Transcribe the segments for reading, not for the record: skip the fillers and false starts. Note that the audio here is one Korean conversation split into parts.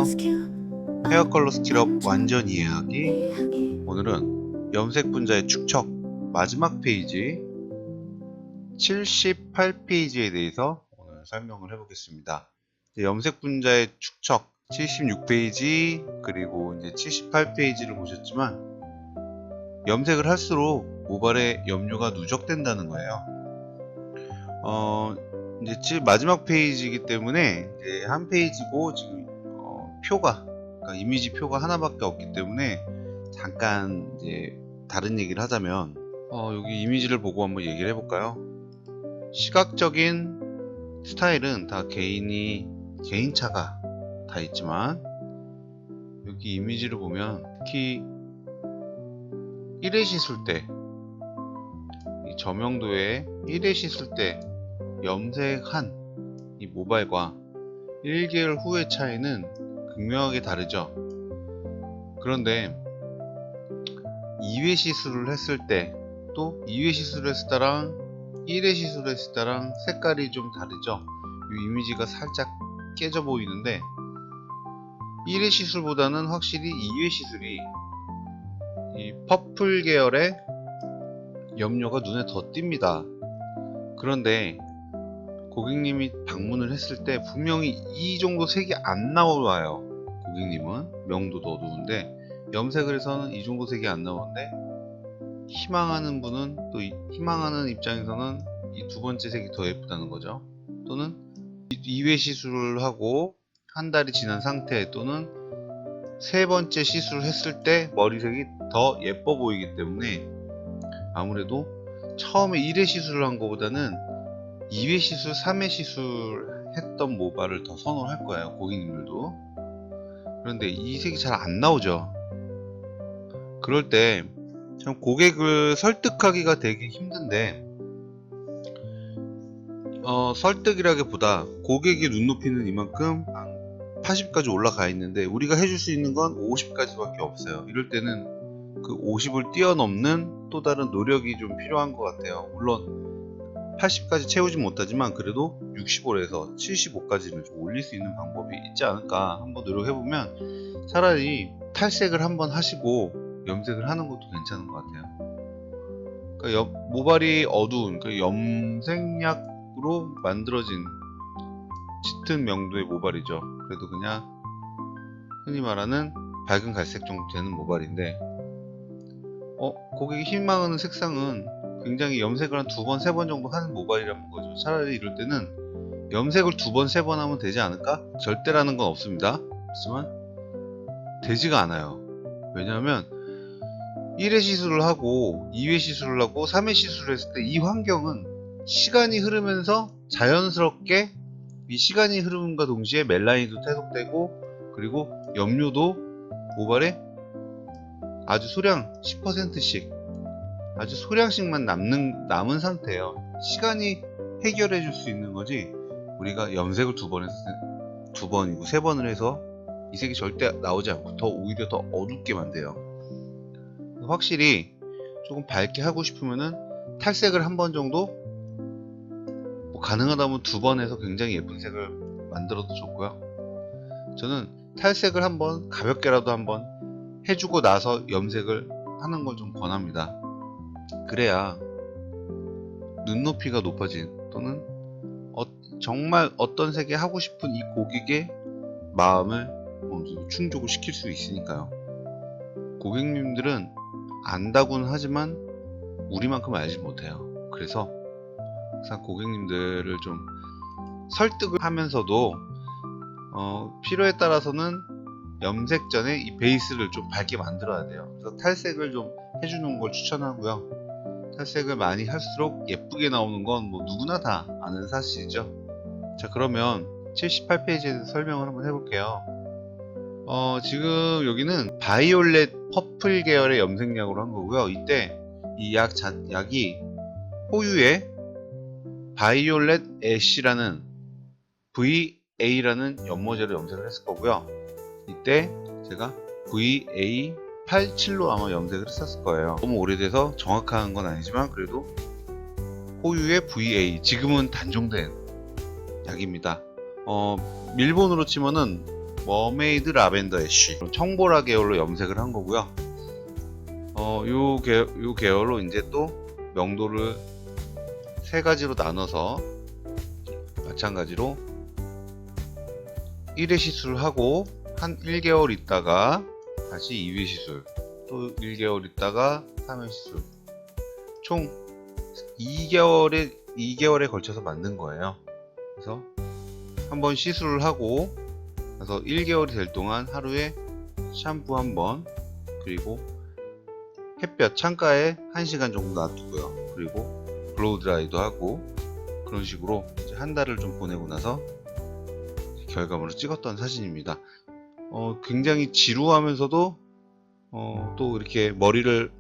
안녕하세요. 헤어컬러 스킬업 완전 이해하기. 오늘은 염색 분자의 축척 마지막 페이지 78페이지에 대해서 오늘 설명을 해보겠습니다. 염색 분자의 축척 76페이지 그리고 이제 78페이지를 보셨지만 염색을 할수록 모발에 염료가 누적된다는 거예요. 이제 마지막 페이지이기 때문에 이제 한 페이지고 지금 표가 그러니까 이미지 표가 하나밖에 없기 때문에 잠깐 이제 다른 얘기를 하자면 여기 이미지를 보고 한번 얘기를 해볼까요? 시각적인 스타일은 다 개인차가 다 있지만 여기 이미지를 보면 특히 1회 시술 때 이 저명도의 1회 시술 때 염색한 이 모발과 1개월 후의 차이는 극명하게 다르죠. 그런데 2회 시술을 했을 때 또 2회 시술을 했을 때랑 1회 시술을 했을 때랑 색깔이 좀 다르죠. 이 이미지가 살짝 깨져 보이는데 1회 시술보다는 확실히 2회 시술이 이 퍼플 계열의 염료가 눈에 더 띕니다. 그런데 고객님이 방문을 했을 때 분명히 이 정도 색이 안 나와요. 고객님은 명도도 어두운데 염색을 해서는 이 정도 색이 안 나오는데 희망하는 분은 또 희망하는 입장에서는 이 두 번째 색이 더 예쁘다는 거죠. 또는 2회 시술을 하고 한 달이 지난 상태 또는 세 번째 시술을 했을 때 머리색이 더 예뻐 보이기 때문에 아무래도 처음에 1회 시술을 한 것보다는 2회 시술, 3회 시술 했던 모발을 더 선호할 거예요. 고객님들도. 그런데 이 색이 잘 안 나오죠. 그럴 때 참 고객을 설득하기가 되게 힘든데 설득이라기보다 고객의 눈높이는 이만큼 80까지 올라가 있는데 우리가 해줄 수 있는 건 50까지밖에 없어요. 이럴 때는 그 50을 뛰어넘는 또 다른 노력이 좀 필요한 것 같아요. 물론 80까지 채우지 못하지만 그래도 65에서 75까지는 좀 올릴 수 있는 방법이 있지 않을까 한번 노력해보면 차라리 탈색을 한번 하시고 염색을 하는 것도 괜찮은 것 같아요. 그러니까 모발이 어두운 염색약으로 만들어진 짙은 명도의 모발이죠. 그래도 그냥 흔히 말하는 밝은 갈색 정도 되는 모발인데 고객이 희망하는 색상은 굉장히 염색을 한 2번, 3번 정도 하는 모발이라는 거죠. 차라리 이럴 때는 염색을 2번, 3번 하면 되지 않을까? 절대라는 건 없습니다. 하지만 되지가 않아요. 왜냐하면 1회 시술을 하고 2회 시술을 하고 3회 시술을 했을 때 이 환경은 시간이 흐르면서 자연스럽게 이 시간이 흐름과 동시에 멜라닌도 퇴색되고 그리고 염료도 모발에 아주 소량 10%씩 아주 소량씩만 남은 상태예요. 시간이 해결해 줄 수 있는 거지 우리가 염색을 2번 했을 때 2번이고 3번을 해서 이 색이 절대 나오지 않고 오히려 더 어둡게 만들어요. 확실히 조금 밝게 하고 싶으면은 탈색을 한 번 정도 가능하다면 2번 해서 굉장히 예쁜 색을 만들어도 좋고요. 저는 탈색을 한번 가볍게라도 한번 해주고 나서 염색을 하는 걸 좀 권합니다. 그래야 눈높이가 높아진 또는 정말 어떤 색이 하고 싶은 이 고객의 마음을 어느 정도 충족을 시킬 수 있으니까요. 고객님들은 안다고는 하지만 우리만큼 알지 못해요. 그래서 항상 고객님들을 좀 설득을 하면서도 필요에 따라서는 염색 전에 이 베이스를 좀 밝게 만들어야 돼요. 그래서 탈색을 좀 해주는 걸 추천하고요. 탈색을 많이 할수록 예쁘게 나오는 건 뭐 누구나 다 아는 사실이죠. 자, 그러면 78페이지에서 설명을 한번 해볼게요. 지금 여기는 바이올렛 퍼플 계열의 염색약으로 한 거고요. 이때 이 약이 호유의 바이올렛 애쉬라는 VA라는 연모제로 염색을 했을 거고요. 이때 제가 VA87로 아마 염색을 했었을 거예요. 너무 오래돼서 정확한 건 아니지만 그래도 호유의 VA, 지금은 단종된 약입니다. 밀본으로 치면은 머메이드 라벤더 애쉬 청보라 계열로 염색을 한 거고요. 요 계열로 이제 또 명도를 세 가지로 나눠서 마찬가지로 1회 시술을 하고 한 1개월 있다가 다시 2회 시술, 또 1개월 있다가 3회 시술, 총 2개월에 걸쳐서 만든 거예요. 그래서 한번 시술을 하고 나서 1개월이 될 동안 하루에 샴푸 한번, 그리고 햇볕 창가에 1시간 정도 놔두고요. 그리고 블로우 드라이도 하고, 그런 식으로 이제 한 달을 좀 보내고 나서 결과물을 찍었던 사진입니다. 굉장히 지루하면서도 또 이렇게 머리를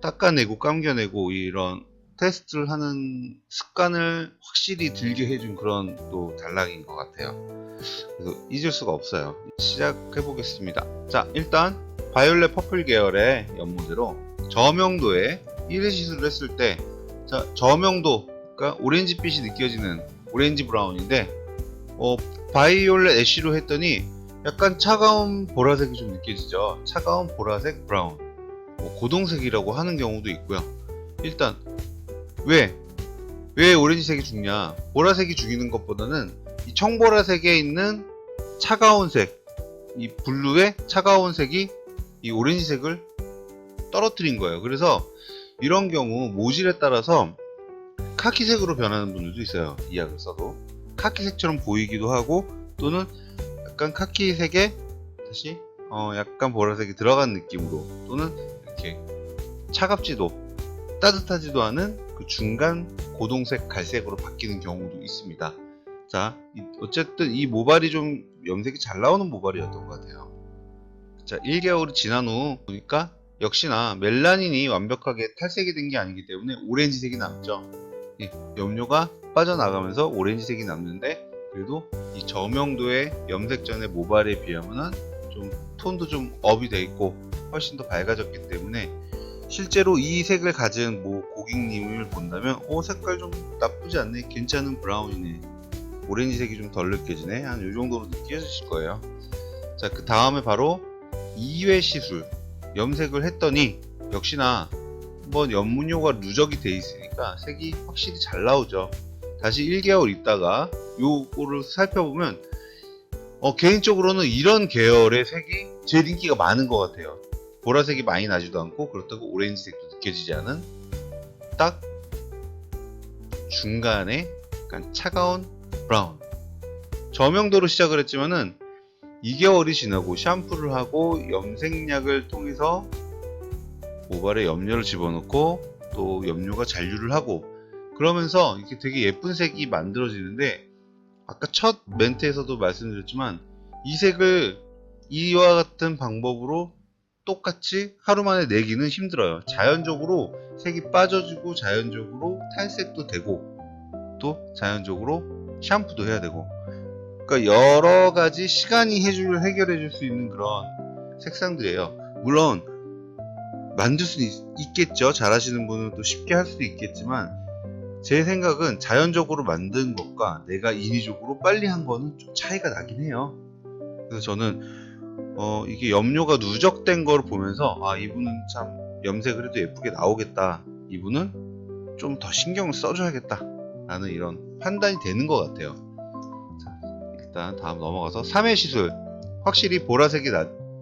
닦아내고 감겨내고 이런 테스트를 하는 습관을 확실히 들게 해준 그런 또 단락인 것 같아요. 그래서 잊을 수가 없어요. 시작해 보겠습니다. 자, 일단 바이올렛 퍼플 계열의 연모대로 저명도에 1회 시술을 했을 때, 자, 저명도가 오렌지빛이 느껴지는 오렌지 브라운인데, 바이올렛 애쉬로 했더니 약간 차가운 보라색이 좀 느껴지죠. 차가운 보라색 브라운, 고동색이라고 하는 경우도 있고요. 일단 왜 오렌지색이 죽냐, 보라색이 죽이는 것보다는 이 청보라색에 있는 차가운 색, 이 블루의 차가운 색이 이 오렌지색을 떨어뜨린 거예요. 그래서 이런 경우 모질에 따라서 카키색으로 변하는 분들도 있어요. 이 약을 써도 카키색처럼 보이기도 하고, 또는 약간 카키색에 다시 약간 보라색이 들어간 느낌으로, 또는 이렇게 차갑지도 따뜻하지도 않은 그 중간 고동색 갈색으로 바뀌는 경우도 있습니다. 자, 어쨌든 이 모발이 좀 염색이 잘 나오는 모발이었던 것 같아요. 자, 1개월이 지난 후 보니까 역시나 멜라닌이 완벽하게 탈색이 된 게 아니기 때문에 오렌지색이 남죠. 염료가 빠져나가면서 오렌지색이 남는데, 그래도 이 저명도의 염색 전의 모발에 비하면 좀 톤도 좀 업이 돼 있고 훨씬 더 밝아졌기 때문에, 실제로 이 색을 가진 고객님을 본다면 색깔 좀 나쁘지 않네, 괜찮은 브라운이네, 오렌지색이 좀 덜 느껴지네, 한 이 정도로 느껴지실 거예요. 자, 그 다음에 바로 2회 시술 염색을 했더니 역시나 한번 연문효가 누적이 돼 있으니까 색이 확실히 잘 나오죠. 다시 1개월 있다가 요거를 살펴보면 개인적으로는 이런 계열의 색이 제일 인기가 많은 것 같아요. 보라색이 많이 나지도 않고 그렇다고 오렌지색도 느껴지지 않은 딱 중간에 약간 차가운 브라운. 저명도로 시작을 했지만은 2개월이 지나고 샴푸를 하고 염색약을 통해서 모발에 염료를 집어넣고 또 염료가 잔류를 하고 그러면서 이렇게 되게 예쁜 색이 만들어지는데, 아까 첫 멘트에서도 말씀드렸지만 이 색을 이와 같은 방법으로 똑같이 하루 만에 내기는 힘들어요. 자연적으로 색이 빠져지고 자연적으로 탈색도 되고 또 자연적으로 샴푸도 해야 되고, 그러니까 여러 가지 시간이 해결해 줄 수 있는 그런 색상들이에요. 물론 만들 수는 있겠죠. 잘하시는 분은 또 쉽게 할 수도 있겠지만, 제 생각은 자연적으로 만든 것과 내가 인위적으로 빨리 한 거는 좀 차이가 나긴 해요. 그래서 저는 이게 염료가 누적된 걸 보면서 이분은 참 염색을 해도 예쁘게 나오겠다, 이분은 좀 더 신경을 써줘야겠다 라는 이런 판단이 되는 것 같아요. 자, 일단 다음 넘어가서 3회 시술. 확실히 보라색이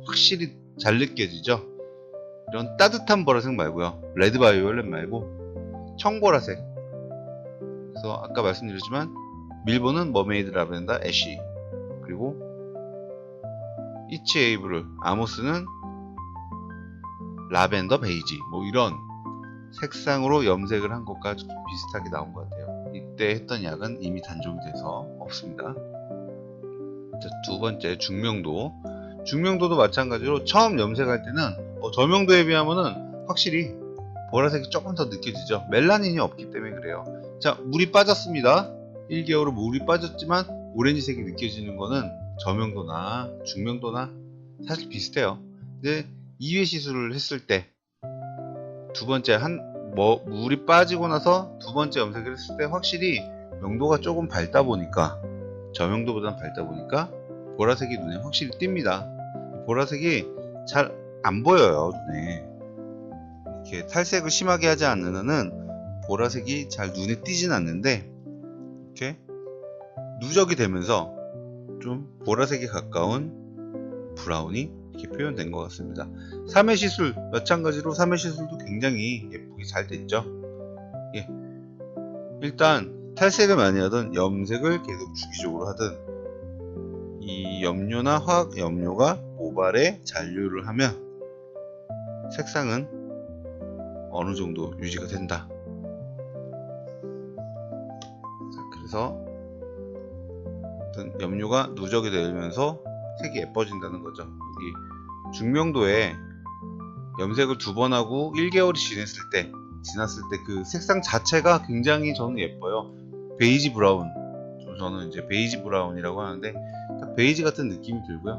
확실히 잘 느껴지죠. 이런 따뜻한 보라색 말고요, 레드 바이올렛 말고 청보라색. 그래서 아까 말씀드렸지만 밀보는 머메이드 라벤더 애쉬, 그리고 이치 에이브를 아모스는 라벤더 베이지, 이런 색상으로 염색을 한 것과 좀 비슷하게 나온 것 같아요. 이때 했던 약은 이미 단종이 돼서 없습니다. 자, 두 번째 중명도. 중명도도 마찬가지로 처음 염색할 때는 저명도에 비하면은 확실히 보라색이 조금 더 느껴지죠. 멜라닌이 없기 때문에 그래요. 자, 물이 빠졌습니다. 1개월로 물이 빠졌지만 오렌지색이 느껴지는 거는 저명도나 중명도나 사실 비슷해요. 근데 2회 시술을 했을 때 두 번째 물이 빠지고 나서 두 번째 염색을 했을 때 확실히 명도가 조금 밝다 보니까, 저명도보다는 밝다 보니까 보라색이 눈에 확실히 띕니다. 보라색이 잘 안 보여요, 눈에. 이렇게 탈색을 심하게 하지 않는 한은 보라색이 잘 눈에 띄진 않는데, 이렇게 누적이 되면서 좀 보라색에 가까운 브라운이 이렇게 표현된 것 같습니다. 3회 시술 마찬가지로 3회 시술도 굉장히 예쁘게 잘 됐죠. 예. 일단 탈색을 많이 하든 염색을 계속 주기적으로 하든 이 염료나 화학 염료가 모발에 잔류를 하면 색상은 어느 정도 유지가 된다. 자, 그래서 염료가 누적이 되면서 색이 예뻐진다는 거죠. 여기 중명도에 염색을 2번 하고 1개월이 지났을 때 그 색상 자체가 굉장히 저는 예뻐요. 베이지 브라운. 저는 이제 베이지 브라운이라고 하는데 딱 베이지 같은 느낌이 들고요.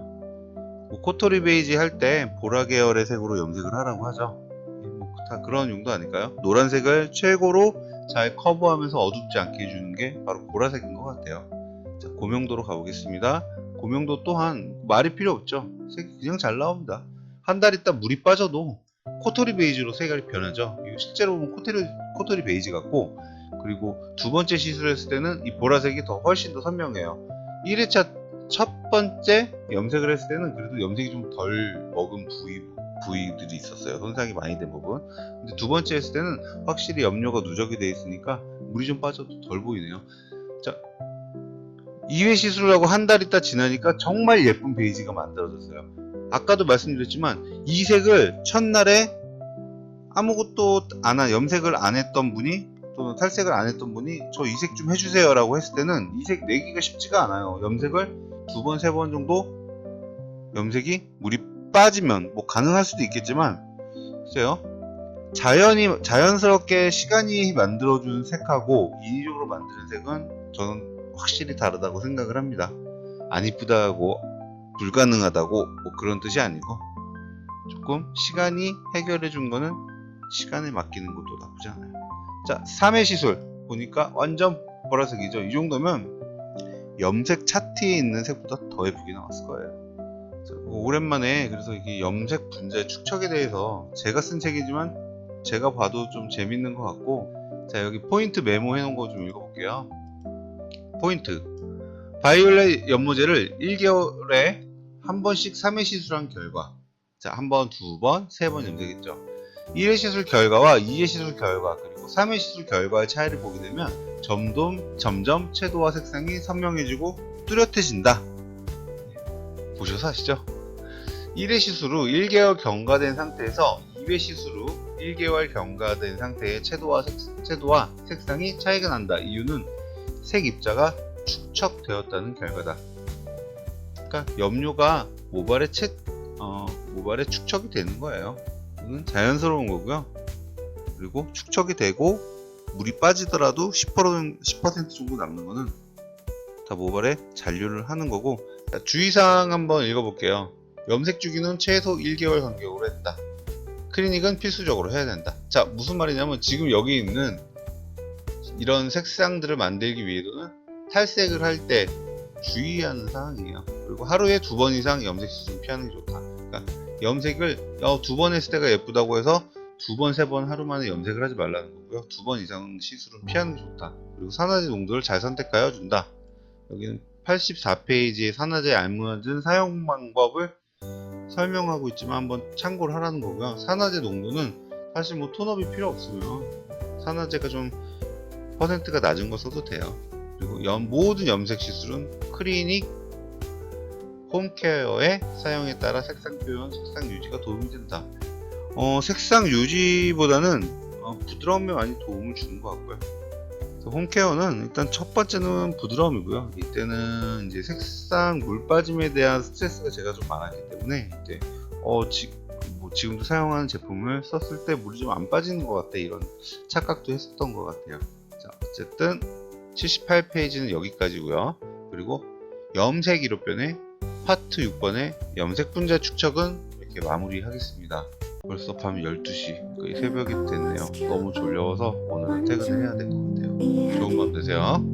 뭐 코토리 베이지 할 때 보라 계열의 색으로 염색을 하라고 하죠. 뭐 다 그런 용도 아닐까요? 노란색을 최고로 잘 커버하면서 어둡지 않게 해주는 게 바로 보라색인 것 같아요. 자, 고명도로 가보겠습니다. 고명도 또한 말이 필요 없죠. 색이 그냥 잘 나옵니다. 한 달 있다 물이 빠져도 코토리 베이지로 색깔이 변하죠. 이거 실제로 보면 코토리 베이지 같고, 그리고 두 번째 시술했을 때는 이 보라색이 훨씬 더 선명해요. 1회차 첫 번째 염색을 했을 때는 그래도 염색이 좀 덜 먹은 부위들이 있었어요. 손상이 많이 된 부분. 근데 두 번째 했을 때는 확실히 염료가 누적이 되어 있으니까 물이 좀 빠져도 덜 보이네요. 자, 2회 시술을 하고 한 달 있다 지나니까 정말 예쁜 베이지가 만들어졌어요. 아까도 말씀드렸지만 이 색을 첫날에 아무것도 안 한, 염색을 안 했던 분이 또는 탈색을 안 했던 분이 저 이 색 좀 해주세요 라고 했을 때는 이 색 내기가 쉽지가 않아요. 염색을 2번, 3번 정도 염색이 물이 빠지면 뭐 가능할 수도 있겠지만, 글쎄요, 자연스럽게 시간이 만들어준 색하고 인위적으로 만드는 색은 저는 확실히 다르다고 생각을 합니다. 안 이쁘다고 불가능하다고 뭐 그런 뜻이 아니고, 조금 시간이 해결해 준 거는 시간에 맡기는 것도 나쁘지 않아요. 자, 3회 시술 보니까 완전 보라색이죠. 이 정도면 염색 차트에 있는 색보다 더 예쁘게 나왔을 거예요. 자, 오랜만에 그래서 이게 염색 분자의 축척에 대해서 제가 쓴 책이지만 제가 봐도 좀 재밌는 것 같고, 자, 여기 포인트 메모 해놓은 거 좀 읽어볼게요. 포인트: 바이올렛 연모제를 1개월에 한 번씩 3회 시술한 결과, 자, 한 번, 2번, 3번 염색했죠. 1회 시술 결과와 2회 시술 결과 그리고 3회 시술 결과의 차이를 보게 되면 점점 채도와 색상이 선명해지고 뚜렷해진다. 보셔서 아시죠? 1회 시술 후 1개월 경과된 상태에서 2회 시술 후 1개월 경과된 상태의 채도와 색상이 차이가 난다. 이유는 색 입자가 축척되었다는 결과다. 그러니까 염료가 모발에 축척이 되는 거예요. 이건 자연스러운 거고요. 그리고 축척이 되고 물이 빠지더라도 10% 정도 남는 거는 다 모발에 잔류를 하는 거고. 자, 주의사항 한번 읽어볼게요. 염색 주기는 최소 1개월 간격으로 했다. 클리닉은 필수적으로 해야 된다. 자, 무슨 말이냐면 지금 여기 있는 이런 색상들을 만들기 위해서는 탈색을 할 때 주의하는 사항이에요. 그리고 하루에 2번 이상 염색 시술을 피하는 게 좋다. 그러니까 염색을 2번 했을 때가 예쁘다고 해서 2번, 3번 하루 만에 염색을 하지 말라는 거고요. 2번 이상 시술은 피하는 게 좋다. 그리고 산화제 농도를 잘 선택하여 준다. 여기는 84페이지의 산화제 알맞은 사용 방법을 설명하고 있지만 한번 참고를 하라는 거고요. 산화제 농도는 사실 뭐 톤업이 필요 없으면 산화제가 좀 퍼센트가 낮은 거 써도 돼요. 그리고 모든 염색 시술은 클리닉 홈케어의 사용에 따라 색상 표현, 색상 유지가 도움이 된다. 색상 유지보다는 부드러움에 많이 도움을 주는 것 같고요. 홈케어는 일단 첫 번째는 부드러움이고요. 이때는 이제 색상 물 빠짐에 대한 스트레스가 제가 좀 많았기 때문에 이때 지금도 사용하는 제품을 썼을 때 물이 좀 안 빠지는 것 같다, 이런 착각도 했었던 것 같아요. 자, 어쨌든 78페이지는 여기까지고요. 그리고 염색 1호편의 파트 6번의 염색 분자 축척은 이렇게 마무리하겠습니다. 벌써 밤 12시, 거의 새벽이 됐네요. 너무 졸려서 오늘은 퇴근을 해야 될 것 같아요. 좋은 밤 되세요.